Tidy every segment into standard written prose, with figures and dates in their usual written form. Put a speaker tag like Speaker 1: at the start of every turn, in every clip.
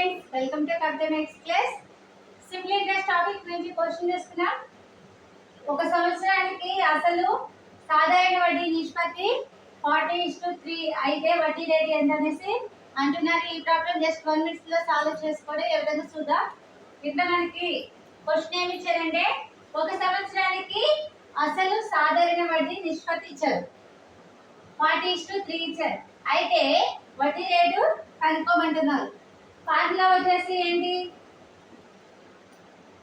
Speaker 1: Friends, welcome to Kavitha next class. Simply interest topic నుంచి question చేస్తున్నాం. ఒక సంవత్సరానికి అసలు సాధారణ వడ్డీ నిష్పత్తి 40:3 అయితే వడ్డీ రేటు ఎంత అనేసి అంటున్నారు. ఈ ప్రాబ్లం జస్ట్ 1 minute లో సాల్వ్ చేసుకోవడం ఏ విధంగా చూద్దాం. ఇట్లా మనకి క్వశ్చన్ ఏమి ఇచ్చారంటే ఒక సంవత్సరానికి అసలు సాధారణ వడ్డీ నిష్పత్తి ఇచ్చారు, 40:3 ఇచ్చారు. అయితే వడ్డీ రేటు కనుక్కోమంటున్నారు. ఫార్ములా వచ్చేసి ఏంటి?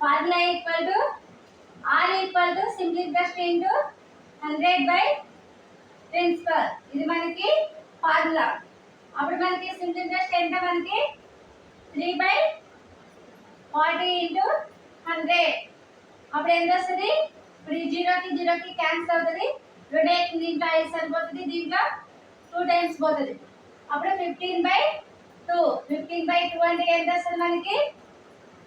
Speaker 1: Formula equal to R equal to simple interest into 100 by principal. ఇది మనకి ఫార్ములా. అప్పుడు మనకి సింపుల్ ఇంట్రెస్ట్ ఎంత? మనకి 3/40 ఇంటూ 100. అప్పుడు ఎంత వస్తుంది? ఇప్పుడు ఈ 0కి 0కి క్యాన్సిల్ అవుతుంది. 2 దీంట్లో 5 సరిపోతుంది, దీంట్లో 2 టైమ్స్ పోతుంది. అప్పుడు 15/2. 15/2 అంటే ఎంత వస్తుంది మనకి?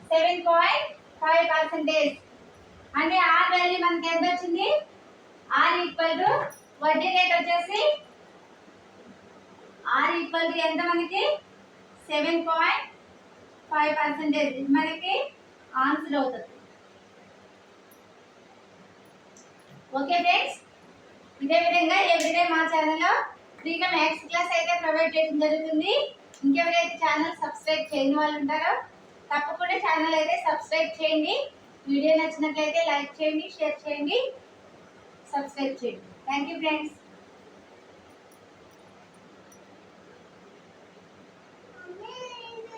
Speaker 1: 7.5%. అంటే ఆర్ వాల్యూ మనకి ఎంత వచ్చింది? ఆర్ ఈక్వల్ టు వడ్డీ రేట్ వచ్చేసి ఆర్ ఈక్వల్ టు ఎంత మనకి? 7.5%. ఇది మనకి ఆన్సర్ అవుతుంది. ఓకే ఫ్రెండ్స్, ఇదే విధంగా ఎవ్రీడే మా ఛానల్లో ఫ్రీగా మ్యాథ్స్ క్లాస్ అయితే ప్రొవైడ్ చేయడం జరుగుతుంది. ఇంకెవరైతే ఛానల్ సబ్స్క్రైబ్ చేయని వాళ్ళు ఉంటారో తప్పకుండా ఛానల్ అయితే సబ్స్క్రైబ్ చేయండి. వీడియో నచ్చినట్లయితే లైక్ చేయండి, షేర్ చేయండి, సబ్స్క్రైబ్ చేయండి. Thank you friends.